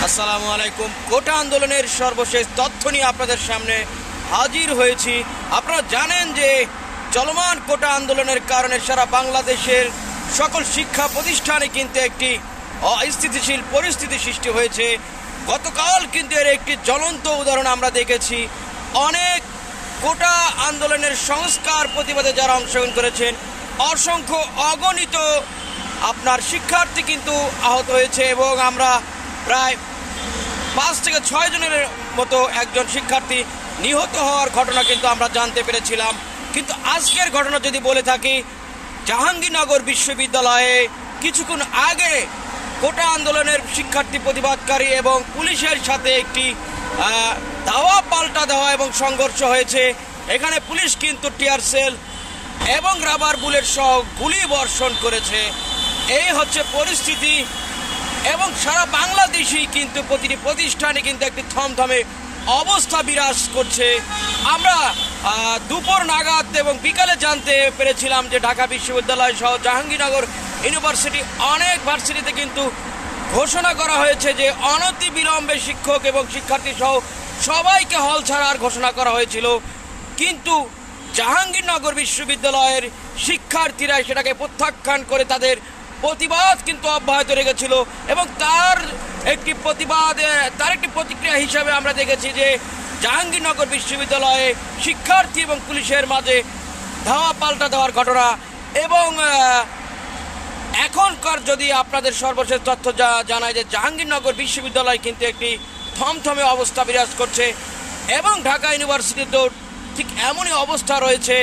আসসালামু আলাইকুম। কোটা আন্দোলনের সর্বশেষ তথ্য নিয়ে আপনাদের সামনে হাজির হয়েছি। আপনারা জানেন যে চলমান কোটা আন্দোলনের কারণে সারা বাংলাদেশের সকল শিক্ষা প্রতিষ্ঠানে কিন্তু একটি অস্থিতিশীল পরিস্থিতি সৃষ্টি হয়েছে। গতকাল কিন্তু এর একটি জ্বলন্ত উদাহরণ আমরা দেখেছি। অনেক কোটা আন্দোলনের সংস্কার প্রতিবাদে যারা অংশগ্রহণ করেছেন, অসংখ্য অগণিত আপনার শিক্ষার্থী কিন্তু আহত হয়েছে এবং আমরা প্রায় 5 থেকে 6 জনের মতো একজন শিক্ষার্থী নিহত হওয়ার ঘটনা কিন্তু আমরা জানতে পেরেছিলাম। কিন্তু আজকের ঘটনা যদি বলে থাকি, জাহাঙ্গীরনগর বিশ্ববিদ্যালয়ে কিছুক্ষণ আগে কোটা আন্দোলনের শিক্ষার্থী প্রতিবাদকারী এবং পুলিশের সাথে একটি ধাওয়া পাল্টা দেওয়া এবং সংঘর্ষ হয়েছে। এখানে পুলিশ কিন্তু টিয়ার সেল এবং রাবার বুলেট সহ গুলি বর্ষণ করেছে। এই হচ্ছে পরিস্থিতি এবং সারা বাংলাদেশেই কিন্তু প্রতিটি প্রতিষ্ঠানে কিন্তু একটি থমথমে অবস্থা বিরাজ করছে। আমরা দুপুর নাগাদ এবং বিকালে জানতে পেরেছিলাম যে ঢাকা বিশ্ববিদ্যালয় সহ জাহাঙ্গীরনগর ইউনিভার্সিটি অনেক ভার্সিটিতে কিন্তু ঘোষণা করা হয়েছে যে অনতি বিলম্বে শিক্ষক এবং শিক্ষার্থী সহ সবাইকে হল ছাড়ার ঘোষণা করা হয়েছিল। কিন্তু জাহাঙ্গীরনগর বিশ্ববিদ্যালয়ের শিক্ষার্থীরা সেটাকে প্রত্যাখ্যান করে তাদের প্রতিবাদ কিন্তু অব্যাহত রেখেছিল এবং তার একটি প্রতিক্রিয়া হিসাবে আমরা দেখেছি যে জাহাঙ্গীরনগর বিশ্ববিদ্যালয়ে শিক্ষার্থী এবং পুলিশের মাঝে ধাওয়া পাল্টা দেওয়ার ঘটনা এবং এখনকার যদি আপনাদের সর্বশেষ তথ্য জানায় যে জাহাঙ্গীরনগর বিশ্ববিদ্যালয় কিন্তু একটি থমথমে অবস্থা বিরাজ করছে এবং ঢাকা ইউনিভার্সিটিতেও ঠিক এমনই অবস্থা রয়েছে।